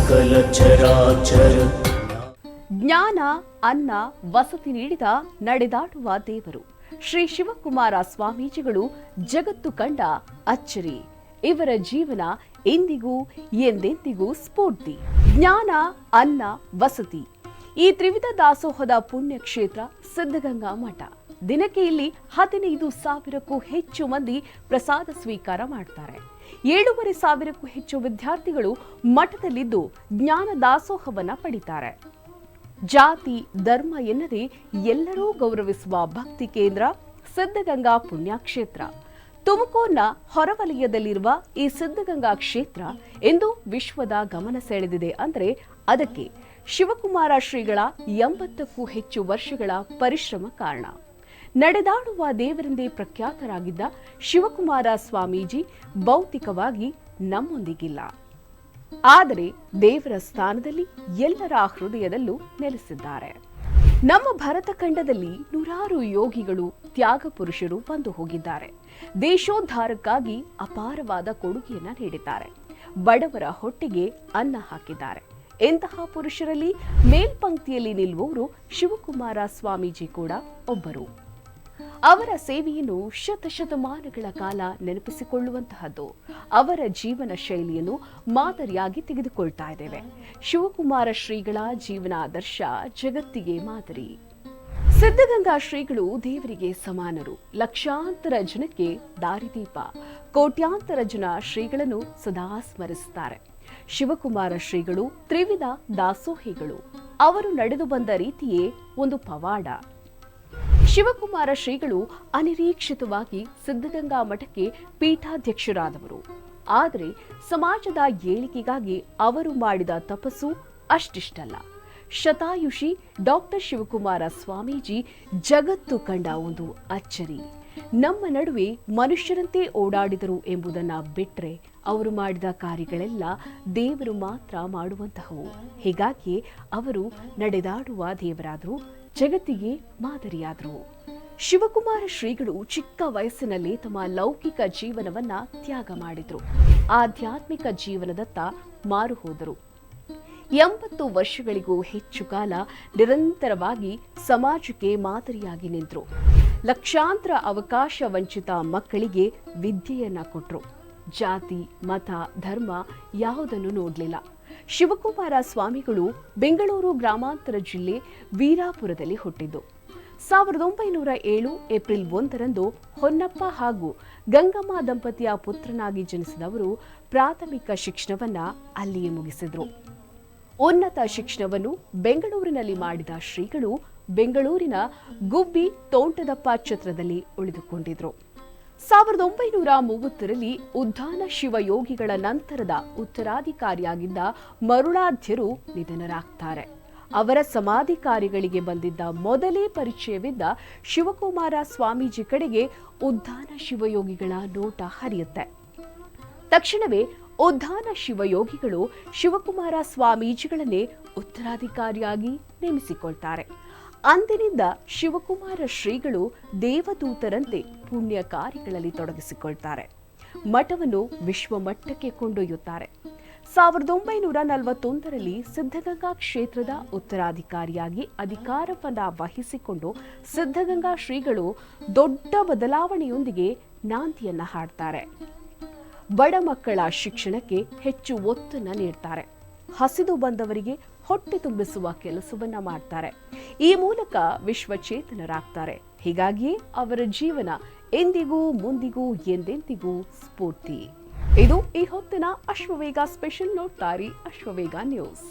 ಸಕಲ ಚರಾಚರ ಜ್ಞಾನ ಅನ್ನ ವಸತಿ ನೀಡಿದ ನಡೆದಾಡುವ ದೇವರು ಶ್ರೀ ಶಿವಕುಮಾರ ಸ್ವಾಮೀಜಿಗಳು ಜಗತ್ತು ಕಂಡ ಅಚ್ಚರಿ. ಇವರ ಜೀವನ ಎಂದಿಗೂ ಎಂದೆಂದಿಗೂ ಸ್ಫೂರ್ತಿ. ಜ್ಞಾನ ಅನ್ನ ವಸತಿ ಈ ತ್ರಿವಿಧ ದಾಸೋಹದ ಪುಣ್ಯ ಕ್ಷೇತ್ರ ಸಿದ್ಧಗಂಗಾ ಮಠ. ದಿನಕ್ಕೆ ಇಲ್ಲಿ 15,000ಕ್ಕೂ ಹೆಚ್ಚು ಮಂದಿ ಪ್ರಸಾದ ಸ್ವೀಕಾರ ಮಾಡ್ತಾರೆ. 7,500ಕ್ಕೂ ಹೆಚ್ಚು ವಿದ್ಯಾರ್ಥಿಗಳು ಮಠದಲ್ಲಿದ್ದು ಜ್ಞಾನ ದಾಸೋಹವನ್ನ ಪಡಿತಾರೆ. ಜಾತಿ ಧರ್ಮ ಎನ್ನದೆ ಎಲ್ಲರೂ ಗೌರವಿಸುವ ಭಕ್ತಿ ಕೇಂದ್ರ ಸಿದ್ಧಗಂಗಾ ಪುಣ್ಯಕ್ಷೇತ್ರ. ತುಮಕೂರಿನ ಹೊರವಲಯದಲ್ಲಿರುವ ಈ ಸಿದ್ಧಗಂಗಾ ಕ್ಷೇತ್ರ ಎಂದು ವಿಶ್ವದ ಗಮನ ಸೆಳೆದಿದೆ ಅಂದರೆ ಅದಕ್ಕೆ ಶಿವಕುಮಾರ ಶ್ರೀಗಳ 80ಕ್ಕೂ ಹೆಚ್ಚು ವರ್ಷಗಳ ಪರಿಶ್ರಮ ಕಾರಣ. ನಡೆದಾಡುವ ದೇವರೆಂದೇ ಪ್ರಖ್ಯಾತರಾಗಿದ್ದ ಶಿವಕುಮಾರ ಸ್ವಾಮೀಜಿ ಭೌತಿಕವಾಗಿ ನಮ್ಮೊಂದಿಗಿಲ್ಲ. ಆದರೆ ದೇವರ ಸ್ಥಾನದಲ್ಲಿ ಎಲ್ಲರ ಹೃದಯದಲ್ಲೂ ನೆಲೆಸಿದ್ದಾರೆ. ನಮ್ಮ ಭರತ ಖಂಡದಲ್ಲಿ ನೂರಾರು ಯೋಗಿಗಳು ತ್ಯಾಗ ಪುರುಷರು ಬಂದು ಹೋಗಿದ್ದಾರೆ. ದೇಶೋದ್ಧಾರಕ್ಕಾಗಿ ಅಪಾರವಾದ ಕೊಡುಗೆಯನ್ನ ನೀಡಿದ್ದಾರೆ. ಬಡವರ ಹೊಟ್ಟೆಗೆ ಅನ್ನ ಹಾಕಿದ್ದಾರೆ. ಇಂತಹ ಪುರುಷರಲ್ಲಿ ಮೇಲ್ಪಂಕ್ತಿಯಲ್ಲಿ ನಿಲ್ಲುವವರು ಶಿವಕುಮಾರ ಸ್ವಾಮೀಜಿ ಕೂಡ ಒಬ್ಬರು. ಅವರ ಸೇವೆಯನ್ನು ಶತಶತಮಾನಗಳ ಕಾಲ ನೆನಪಿಸಿಕೊಳ್ಳುವಂತಹದ್ದು. ಅವರ ಜೀವನ ಶೈಲಿಯನ್ನು ಮಾದರಿಯಾಗಿ ತೆಗೆದುಕೊಳ್ತಾ ಇದ್ದೇವೆ. ಶಿವಕುಮಾರ ಶ್ರೀಗಳ ಜೀವನಾದರ್ಶ ಜಗತ್ತಿಗೆ ಮಾದರಿ. ಸಿದ್ಧಗಂಗಾ ಶ್ರೀಗಳು ದೇವರಿಗೆ ಸಮಾನರು. ಲಕ್ಷಾಂತರ ಜನಕ್ಕೆ ದಾರಿದೀಪ. ಕೋಟ್ಯಾಂತರ ಜನ ಶ್ರೀಗಳನ್ನು ಸದಾ ಸ್ಮರಿಸುತ್ತಾರೆ. ಶಿವಕುಮಾರ ಶ್ರೀಗಳು ತ್ರಿವಿಧ ದಾಸೋಹಿಗಳು. ಅವರು ನಡೆದು ಬಂದ ರೀತಿಯೇ ಒಂದು ಪವಾಡ. ಶಿವಕುಮಾರ ಶ್ರೀಗಳು ಅನಿರೀಕ್ಷಿತವಾಗಿ ಸಿದ್ಧಗಂಗಾ ಮಠಕ್ಕೆ ಪೀಠಾಧ್ಯಕ್ಷರಾದವರು. ಆದರೆ ಸಮಾಜದ ಏಳಿಗೆಗಾಗಿ ಅವರು ಮಾಡಿದ ತಪಸ್ಸು ಅಷ್ಟಿಷ್ಟಲ್ಲ. ಶತಾಯುಷಿ ಡಾಕ್ಟರ್ ಶಿವಕುಮಾರ ಸ್ವಾಮೀಜಿ ಜಗತ್ತು ಕಂಡ ಒಂದು ಅಚ್ಚರಿ. ನಮ್ಮ ನಡುವೆ ಮನುಷ್ಯರಂತೆ ಓಡಾಡಿದರು ಎಂಬುದನ್ನ ಬಿಟ್ರೆ ಅವರು ಮಾಡಿದ ಕಾರ್ಯಗಳೆಲ್ಲ ದೇವರು ಮಾತ್ರ ಮಾಡುವಂತಹವು. ಹೀಗಾಗಿ ಅವರು ನಡೆದಾಡುವ ದೇವರಾದರು, ಜಗತ್ತಿಗೆ ಮಾದರಿಯಾದರು. ಶಿವಕುಮಾರ ಶ್ರೀಗಳು ಚಿಕ್ಕ ವಯಸ್ಸಿನಲ್ಲಿ ತಮ್ಮ ಲೌಕಿಕ ಜೀವನವನ್ನ ತ್ಯಾಗ ಮಾಡಿದ್ರು. ಆಧ್ಯಾತ್ಮಿಕ ಜೀವನದತ್ತ ಮಾರು ಹೋದರು. 80 ವರ್ಷಗಳಿಗೂ ಹೆಚ್ಚು ಕಾಲ ನಿರಂತರವಾಗಿ ಸಮಾಜಕ್ಕೆ ಮಾದರಿಯಾಗಿ ನಿಂತರು. ಲಕ್ಷಾಂತರ ಅವಕಾಶ ವಂಚಿತ ಮಕ್ಕಳಿಗೆ ವಿದ್ಯೆಯನ್ನ ಕೊಟ್ರು. ಜಾತಿ ಮತ ಧರ್ಮ ಯಾವುದನ್ನು ನೋಡಲಿಲ್ಲ. ಶಿವಕುಮಾರ ಸ್ವಾಮಿಗಳು ಬೆಂಗಳೂರು ಗ್ರಾಮಾಂತರ ಜಿಲ್ಲೆ ವೀರಾಪುರದಲ್ಲಿ ಹುಟ್ಟಿದ್ದು. 1907 ಏಪ್ರಿಲ್ 1ರಂದು ಹೊನ್ನಪ್ಪ ಹಾಗೂ ಗಂಗಮ್ಮ ದಂಪತಿಯ ಪುತ್ರನಾಗಿ ಜನಿಸಿದವರು ಪ್ರಾಥಮಿಕ ಶಿಕ್ಷಣವನ್ನ ಅಲ್ಲಿಯೇ ಮುಗಿಸಿದ್ರು. ಉನ್ನತ ಶಿಕ್ಷಣವನ್ನು ಬೆಂಗಳೂರಿನಲ್ಲಿ ಮಾಡಿದ ಶ್ರೀಗಳು ಬೆಂಗಳೂರಿನ ಗುಬ್ಬಿ ತೋಂಟದಪ್ಪ ಛತ್ರದಲ್ಲಿ ಉಳಿದುಕೊಂಡಿದ್ರು. 1930ರಲ್ಲಿ ಉದ್ದಾನ ಶಿವಯೋಗಿಗಳ ನಂತರದ ಉತ್ತರಾಧಿಕಾರಿಯಾಗಿದ್ದ ಮರುಳಾಧ್ಯರು ನಿಧನರಾಗ್ತಾರೆ. ಅವರ ಸಮಾಧಿ ಕಾರ್ಯಗಳಿಗೆ ಬಂದಿದ್ದ ಮೊದಲೇ ಪರಿಚಯವಿದ್ದ ಶಿವಕುಮಾರ ಸ್ವಾಮೀಜಿ ಕಡೆಗೆ ಉದ್ದಾನ ಶಿವಯೋಗಿಗಳ ನೋಟ ಹರಿಯುತ್ತೆ. ತಕ್ಷಣವೇ ಉದ್ದಾನ ಶಿವಯೋಗಿಗಳು ಶಿವಕುಮಾರ ಸ್ವಾಮೀಜಿಗಳನ್ನೇ ಉತ್ತರಾಧಿಕಾರಿಯಾಗಿ ನೇಮಿಸಿಕೊಳ್ತಾರೆ. ಅಂದಿನಿಂದ ಶಿವಕುಮಾರ ಶ್ರೀಗಳು ದೇವದೂತರಂತೆ ಪುಣ್ಯ ಕಾರ್ಯಗಳಲ್ಲಿ ತೊಡಗಿಸಿಕೊಳ್ತಾರೆ. ಮಠವನ್ನು ವಿಶ್ವಮಟ್ಟಕ್ಕೆ ಕೊಂಡೊಯ್ಯುತ್ತಾರೆ. 1941ರಲ್ಲಿ ಸಿದ್ಧಗಂಗಾ ಕ್ಷೇತ್ರದ ಉತ್ತರಾಧಿಕಾರಿಯಾಗಿ ಅಧಿಕಾರವನ್ನ ವಹಿಸಿಕೊಂಡು ಸಿದ್ಧಗಂಗಾ ಶ್ರೀಗಳು ದೊಡ್ಡ ಬದಲಾವಣೆಯೊಂದಿಗೆ ನಾಂದಿಯನ್ನ ಹಾಡ್ತಾರೆ. ಬಡ ಮಕ್ಕಳ ಶಿಕ್ಷಣಕ್ಕೆ ಹೆಚ್ಚು ಒತ್ತನ್ನ ನೀಡ್ತಾರೆ. ಹಸಿದು ಬಂದವರಿಗೆ ಹೊಟ್ಟೆ ತುಂಬಿಸುವ ಕೆಲಸವನ್ನ ಮಾಡ್ತಾರೆ. ಈ ಮೂಲಕ ವಿಶ್ವಚೇತನರಾಗ್ತಾರೆ. ಹೀಗಾಗಿಯೇ ಅವರ ಜೀವನ ಎಂದಿಗೂ ಮುಂದಿಗೂ ಎಂದೆಂದಿಗೂ ಸ್ಫೂರ್ತಿ. ಇದು ಈ ಹೊತ್ತಿನ ಅಶ್ವವೇಗ ಸ್ಪೆಷಲ್. ನೋಡ್ತಾರೆ ಅಶ್ವವೇಗ ನ್ಯೂಸ್.